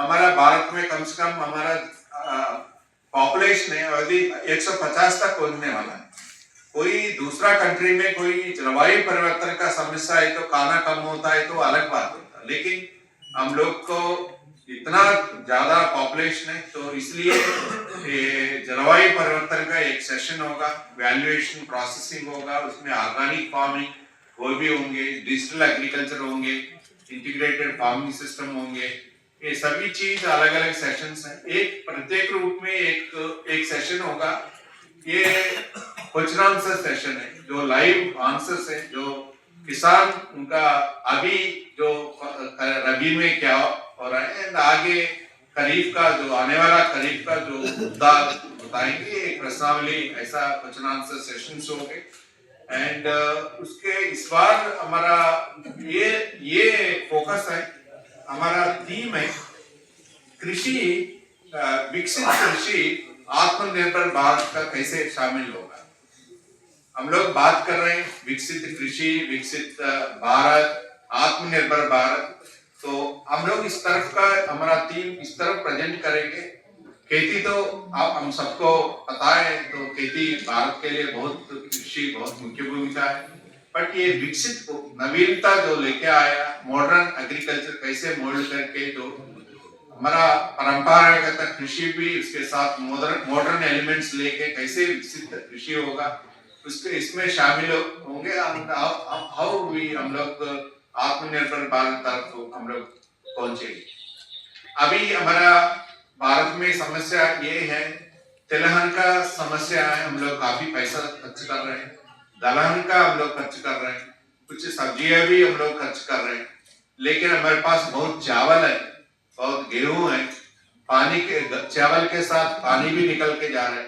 हमारा भारत में कम से कम हमारा पॉपुलेशन है अभी 150 तक पहुंचने वाला है। कोई दूसरा कंट्री में कोई जलवायु परिवर्तन का समस्या है तो खाना कम होता है तो अलग बात होता है, लेकिन हम लोग को इतना ज्यादा पॉपुलेशन है तो इसलिए जलवायु परिवर्तन का एक सेशन होगा, वैल्यूएशन प्रोसेसिंग होगा, उसमें ऑर्गेनिक फार्मिंग वो भी होंगे, डिजिटल एग्रीकल्चर होंगे, इंटीग्रेटेड फार्मिंग सिस्टम होंगे, ये सभी चीज अलग अलग सेशंस हैं। एक प्रत्येक रूप में एक सेशन होगा। ये क्वेश्चन आंसर सेशन है जो लाइव आंसर्स है, जो किसान उनका अभी जो रबी में क्या हो रहा है एंड आगे खरीफ का जो आने वाला खरीफ का जो मुद्दा बताएंगे, एक प्रश्नावली ऐसा क्वेश्चन आंसर सेशंस होंगे। एंड उसके इस बार हमारा ये फोकस है, हमारा थीम है कृषि विकसित कृषि आत्मनिर्भर भारत का कैसे शामिल होगा। हम लोग बात कर रहे हैं विकसित कृषि, विकसित भारत, आत्मनिर्भर भारत, तो हम लोग इस तरफ का हमारा थीम इस तरफ प्रेजेंट करेंगे। खेती तो आप हम सबको पता है, तो खेती भारत के लिए बहुत कृषि बहुत मुख्य भूमिका है, बट ये विकसित नवीनता जो लेके आया मॉडर्न एग्रीकल्चर कैसे मोल्ड करके जो हमारा परंपरागत कृषि भी उसके साथ मॉडर्न एलिमेंट्स लेके कैसे विकसित कृषि होगा उसके इसमें शामिल होंगे। हाउ भी हम लोग आत्मनिर्भर भारत तरफ हम लोग पहुंचेंगे। अभी हमारा भारत में समस्या ये है, तिलहन का समस्या है, हम लोग काफी पैसा खर्च कर रहे हैं, दलहन का हम लोग खर्च कर रहे हैं, कुछ सब्जियां भी हम लोग खर्च कर रहे हैं, लेकिन हमारे पास बहुत चावल है, बहुत गेहूं है, पानी के चावल के साथ पानी भी निकल के जा रहा है,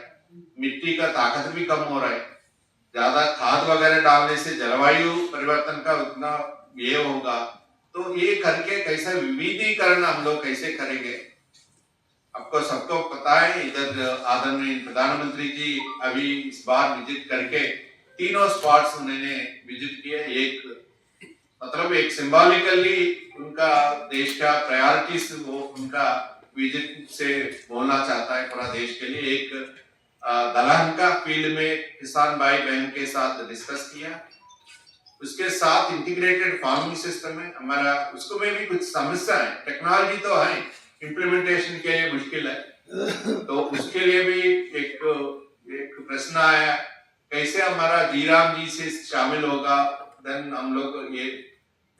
मिट्टी का ताकत भी कम हो रहा है, ज्यादा खाद वगैरह डालने से जलवायु परिवर्तन का उतना ये होगा, तो ये करके कैसा विविधीकरण हम लोग कैसे करेंगे। आपको सबको पता है, इधर आदरणीय प्रधानमंत्री जी अभी इस बार विजिट करके तीनों स्पॉट्स उन्होंने विजिट किए। एक मतलब एक सिंबॉलिकली उनका देश का प्रायोरिटीज वो उनका विजिट से बोलना चाहता है पूरा देश के लिए। एक दलहन का फील्ड में किसान भाई बहन के साथ डिस्कस किया, उसके साथ इंटीग्रेटेड फार्मिंग सिस्टम है हमारा, उसको में भी कुछ समस्या है, टेक्नोलॉजी तो है, इम्प्लीमेंटेशन के लिए मुश्किल है, तो उसके लिए भी एक प्रश्न आया कैसे हमारा जीराम जी से शामिल होगा। देन हम लोग ये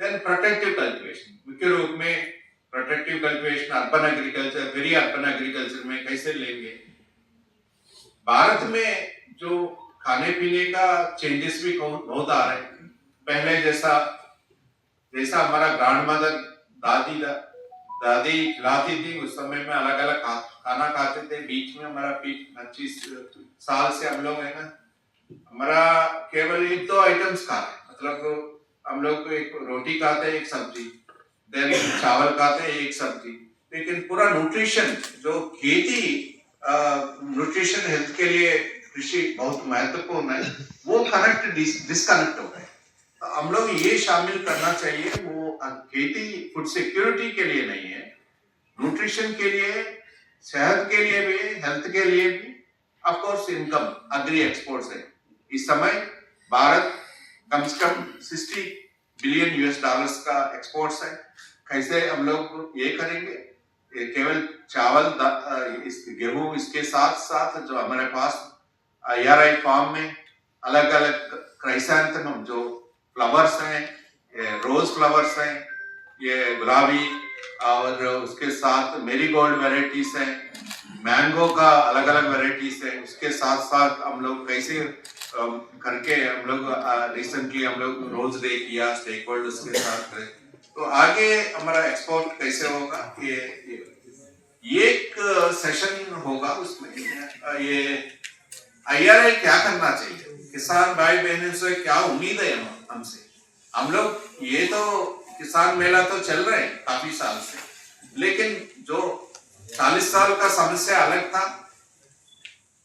देन प्रोटेक्टिव कल्टीवेशन, मुख्य रूप में protective cultivation, urban agriculture, very urban agriculture में कैसे लेंगे। भारत में जो खाने पीने का चेंजेस भी बहुत आ रहे हैं, पहले जैसा हमारा ग्रैंड मदर दादी खिलाती थी, उस समय में अलग अलग खाना खाते थे। बीच में हमारा 25 साल से हम लोग है ना, हमारा केवल एक दो आइटम्स खा रहे, मतलब हम लोग एक रोटी खाते हैं एक सब्जी, देन चावल खाते हैं एक सब्जी, लेकिन पूरा न्यूट्रिशन जो खेती न्यूट्रिशन हेल्थ के लिए कृषि बहुत महत्वपूर्ण है, वो डिस्कनेक्ट हो गए। हम लोग ये शामिल करना चाहिए, वो खेती फूड सिक्योरिटी के लिए नहीं है, न्यूट्रिशन के लिए, सेहत के लिए भी, हेल्थ के लिए भी, of course income agri exports है। इस समय भारत कम से कम 60 बिलियन US$ का एक्सपोर्ट्स है। कैसे हम लोग ये करेंगे, ये केवल चावल गेहूं, इसके साथ साथ जो हमारे पास IRI फार्म में अलग अलग क्राइसैंथेमम जो फ्लावर्स हैं, रोज फ्लावर्स हैं, ये गुलाबी, और उसके साथ मेरीगोल्ड वेराइटीज हैं, मैंगो का अलग अलग वेराइटीज है, उसके साथ साथ हम लोग कैसे करके हम लोग रिसेंटली हम लोग रोज डे किया स्टेक होल्डर्स के साथ, तो आगे हमारा एक्सपोर्ट कैसे होगा, ये एक सेशन होगा। उसमें ये IRI क्या करना चाहिए, किसान भाई बहनों से क्या उम्मीद है हमसे। हम लोग ये तो किसान मेला तो चल रहे हैं काफी साल से, लेकिन जो 40 साल का समस्या अलग था,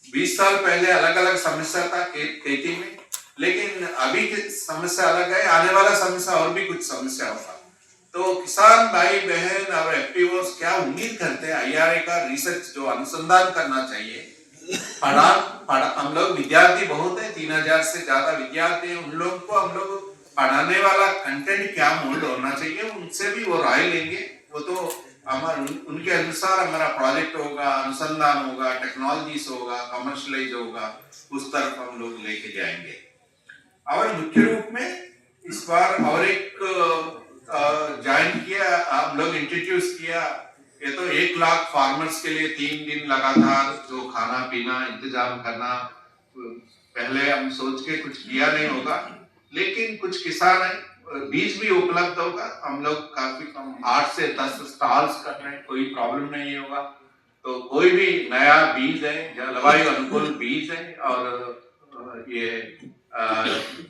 20 साल पहले अलग अलग समस्या था खेती में, लेकिन अभी की समस्या अलग है, आने वाला समस्या और भी कुछ समस्या होगा। तो किसान भाई बहन और एफपीओ क्या उम्मीद करते हैं आईआरए का रिसर्च जो अनुसंधान करना चाहिए। पढ़ा पढ़ा हम लोग विद्यार्थी बहुत है, 3000 से ज्यादा विद्यार्थी हैं, उन लोगों को हम लोग पढ़ाने वाला कंटेंट क्या मूल्य होना चाहिए उनसे भी वो राय लेंगे। वो तो उनके अनुसार हमारा प्रोजेक्ट होगा, अनुसंधान होगा, टेक्नोलॉजीज होगा, कमर्शलाइज होगा, उस तरफ हम लोग लेके जाएंगे। और मुख्य रूप में इस बार और एक ज्वाइन किया, हम लोग इंट्रोड्यूस किया। ये तो 1 लाख फार्मर्स के लिए 3 दिन लगातार जो खाना पीना इंतजाम करना, पहले हम सोच के कुछ किया नहीं होगा, लेकिन कुछ किसान है, बीज भी उपलब्ध होगा। हम लोग काफी कम 8 से 10 स्टॉल्स कर रहे हैं, कोई प्रॉब्लम नहीं होगा। तो कोई भी नया बीज है, जलवायु अनुकूल बीज है, और ये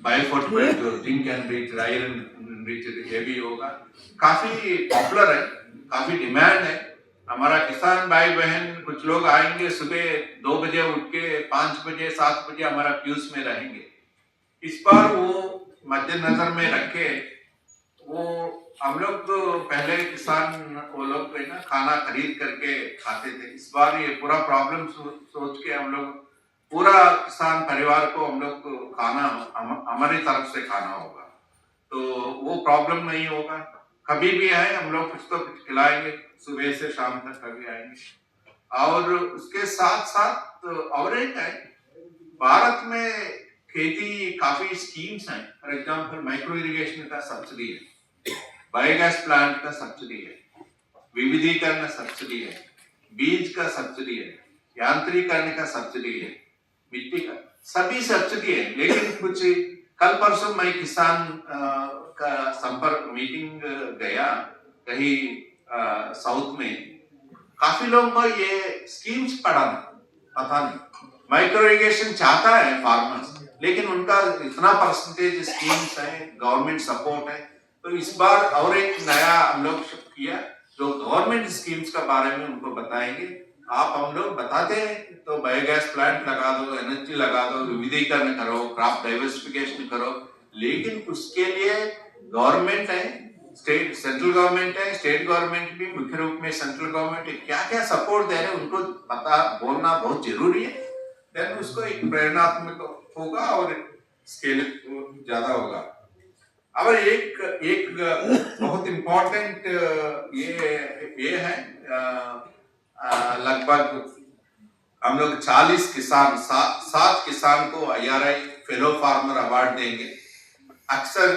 बायोफॉस्फेट जो zinc and rich, iron rich, ये भी होगा। काफी पॉपुलर है, काफी डिमांड है। हमारा किसान भाई बहन कुछ लोग आएंगे सुबह 2 बजे उठ के 5 बजे 7 बजे हमारा क्यूज में रहेंगे। इस बार वो मद्देनजर में रखे, वो हम लोग तो पहले किसान वो लोग ना खाना खरीद करके खाते थे। इस बार ये पूरा प्रॉब्लम सोच के हम लोग पूरा किसान परिवार को हम लोग को खाना हमारी तरफ से खाना होगा, तो वो प्रॉब्लम नहीं होगा। कभी भी आए हम लोग कुछ तो कुछ खिलाएंगे, सुबह से शाम तक कभी आएंगे। और उसके साथ साथ और एक है, भारत में खेती काफी स्कीम्स हैं। फॉर एग्जांपल माइक्रो इरिगेशन का सब्सिडी है, बायोगैस प्लांट का सब्सिडी है, विविधीकरण सब्सिडी है, बीज का सब्सिडी है, यांत्रिकरण का सब्सिडी है, मिट्टी का सभी सब्सिडी है। लेकिन कुछ कल परसों मैं किसान का संपर्क मीटिंग गया कहीं साउथ में, काफी लोगों को ये स्कीम्स पता नहीं। माइक्रो इरिगेशन चाहता है फार्मर्स, लेकिन उनका इतना परसेंटेज स्कीम्स है, गवर्नमेंट सपोर्ट है। तो इस बार और एक नया हम लोग किया, जो गवर्नमेंट स्कीम्स के बारे में उनको बताएंगे। आप हम लोग बताते हैं तो बायोगैस प्लांट लगा दो, एनर्जी लगा दो, विविधीकरण करो, क्रॉप डाइवर्सिफिकेशन करो, लेकिन उसके लिए गवर्नमेंट है, स्टेट सेंट्रल गवर्नमेंट है, स्टेट गवर्नमेंट भी, मुख्य रूप में सेंट्रल गवर्नमेंट क्या क्या सपोर्ट दे रहे हैं उनको पता बोलना बहुत जरूरी है। देन उसको एक प्रेरणात्मक होगा और स्केल ज्यादा होगा। अब एक बहुत इम्पोर्टेंट ये है, लगभग हम लोग 40 किसान, 7 किसान को आईआरआई फेलो फार्मर अवार्ड देंगे। अक्सर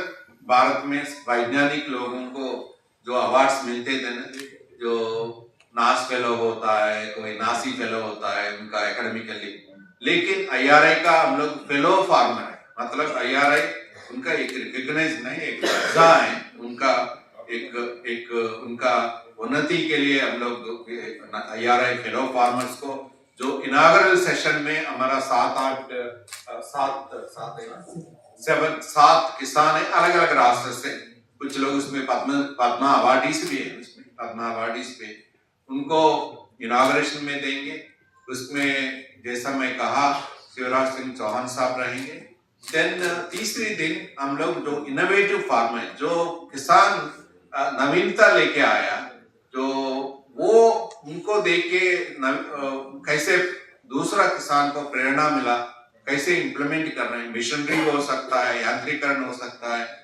भारत में वैज्ञानिक लोगों को जो अवार्ड्स मिलते थे ना, जो नास फेलो होता है, कोई नासी फेलो होता है उनका एकेडमिकली, लेकिन आईआरआई का हम लोग फेलो फार्मर है, मतलब आईआरआई उनका एक रिकॉग्नाइज नहीं, एक दर्जा है उनका, एक उनका उन्नति के लिए हम लोग आईआरआई फेलो फार्मर्स को, जो इनागरल सेशन में हमारा 7 किसान है अलग अलग राष्ट्र से, कुछ लोग उसमें पद्मा अवार्डीज भी है, उसमें पद्मा अवार्डीज पे उनको इनागरेशन में देंगे। उसमें जैसा मैं कहा शिवराज सिंह चौहान साहब रहेंगे। देन तीसरी दिन हम लोग जो इनोवेटिव फार्मर, जो किसान नवीनता लेके आया, जो वो उनको देख के कैसे दूसरा किसान को प्रेरणा मिला, कैसे इंप्लीमेंट कर रहे हैं, मिशनरी हो सकता है, यांत्रिकरण हो सकता है,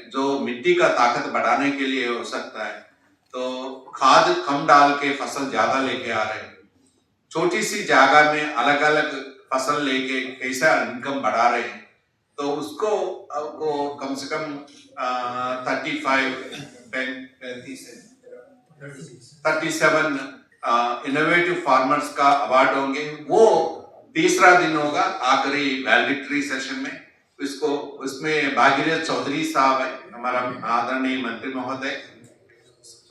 जो मिट्टी का ताकत बढ़ाने के लिए हो सकता है, तो खाद कम डाल के फसल ज्यादा लेके आ रहे हैं, छोटी सी जगह में अलग अलग फसल लेके कैसा इनकम बढ़ा रहे हैं। तो उसको कम से कम 37 इनोवेटिव फार्मर्स का अवार्ड होंगे। वो तीसरा दिन होगा आखिरी वैलिडिक्टरी सेशन में। उसमें भागीरथ चौधरी साहब है, हमारा आदरणीय मंत्री महोदय,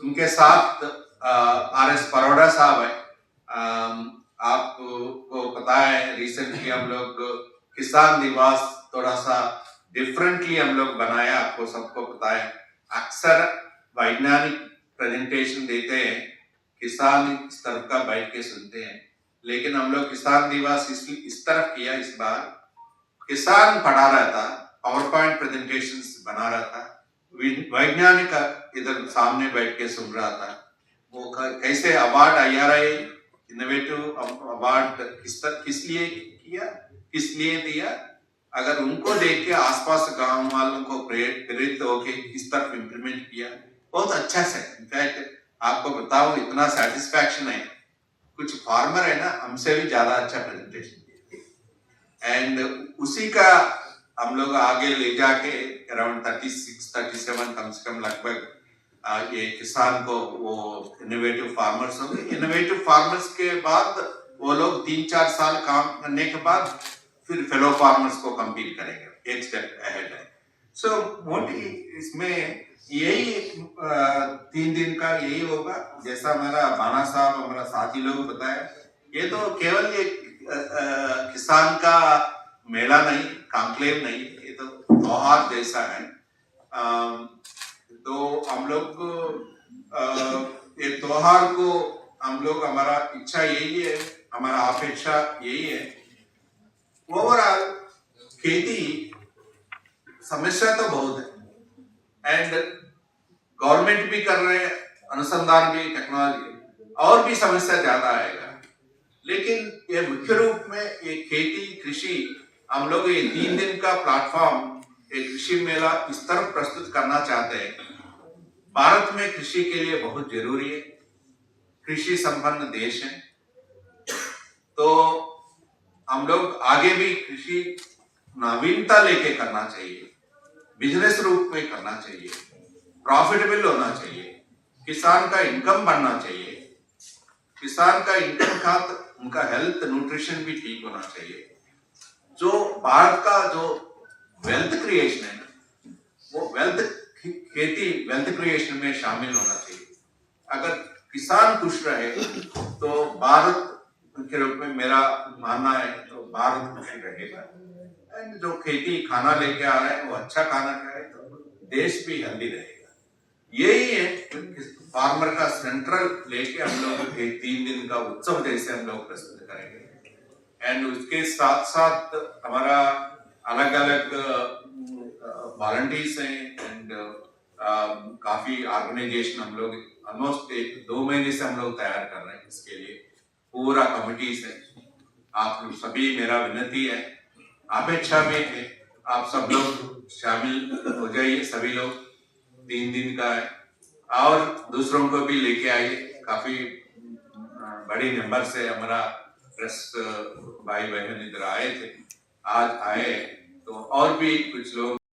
उनके साथ आर.एस. परोड़ा साहब है। आपको पता है रिसेंटली हम लोग किसान दिवस थोड़ा सा डिफरेंटली हम लोग बनाया, आपको सबको पता है। अक्सर वैज्ञानिक प्रेजेंटेशन देते हैं, किसान इस तरफ का बैठ के सुनते हैं, लेकिन हम लोग किसान दिवस इस तरफ किया। इस बार किसान पढ़ा रहा था, पावर पॉइंट प्रेजेंटेशंस बना रहा था, वैज्ञानिक इधर सामने बैठ के सुन रहा था। वो कैसे अवार्ड IRI इनोवेटिव अवार्ड किस लिए किया, किस लिए दिया, अगर उनको देख के आसपास गांव वालों को प्रेरित होके इस तरफ इम्प्लीमेंट किया, बहुत अच्छा से। इनफैक्ट आपको बताऊं, इतना सेटिस्फैक्शन है, कुछ फार्मर है ना हमसे भी ज्यादा अच्छा प्रेजेंटेशन किया, एंड उसी का हम लोग आगे ले जाके अराउंड 36-37 कम से कम लगभग ये किसान को वो इनोवेटिव फार्मर्स होंगे। इनोवेटिव फार्मर्स के बाद वो लोग 3-4 साल काम करने के बाद फिर फेलो फार्मर्स को कंपीट करेंगे, एक स्टेप अहेड है। सो मोटी इसमें यही 3 दिन का यही होगा, जैसा हमारा बाना साहब हमारा साथी लोग बताया। ये तो केवल ये किसान का मेला नहीं, कॉन्क्लेव नहीं, ये तो त्योहार जैसा है। तो हम लोग ये त्योहार को हम लोग, हमारा इच्छा यही है, हमारा अपेक्षा यही है। ओवरऑल खेती समस्या तो बहुत है, एंड गवर्नमेंट भी कर रहे हैं, अनुसंधान भी, टेक्नोलॉजी, और भी समस्या ज्यादा आएगा। लेकिन ये मुख्य रूप में ये खेती कृषि, हम लोग ये 3 दिन का प्लेटफॉर्म, एक कृषि मेला इस तरफ प्रस्तुत करना चाहते हैं। भारत में कृषि के लिए बहुत जरूरी है, कृषि संपन्न देश है, तो हम लोग आगे भी कृषि नवीनता लेके करना चाहिए, बिजनेस रूप में करना चाहिए, प्रॉफिटेबल होना चाहिए, किसान का इनकम बढ़ना चाहिए, किसान का इनकम का उनका हेल्थ न्यूट्रिशन भी ठीक होना चाहिए। जो भारत का जो वेल्थ क्रिएशन है, वो खेती वेल्थ क्रिएशन में शामिल होना चाहिए। अगर किसान खुश रहे तो भारत के रूप में मेरा मानना है, तो भारत खुश रहेगा। एंड जो खेती खाना लेके आ रहे हैं वो अच्छा खाना खाए तो देश भी हेल्दी रहेगा। यही है फार्मर का सेंट्रल लेके हम लोग एक 3 दिन का उत्सव जैसे हम लोग प्रस्तुत करेंगे। एंड उसके साथ साथ हमारा अलग अलग वॉलंटियर्स हैं, एंड काफी ऑर्गेनाइजेशन हम लोग ऑलमोस्ट 1-2 महीने से हम लोग तैयार कर रहे हैं। इसके लिए पूरा कमिटीज है। आप लोग सभी, मेरा विनती है, अपेक्षा भी है, आप सब लोग शामिल हो जाइए। सभी लोग 3 दिन का है, और दूसरों को भी लेके आइए। काफी बड़ी नंबर से हमारा प्रेस भाई बहन इधर आए थे, आज आए तो और भी कुछ लोग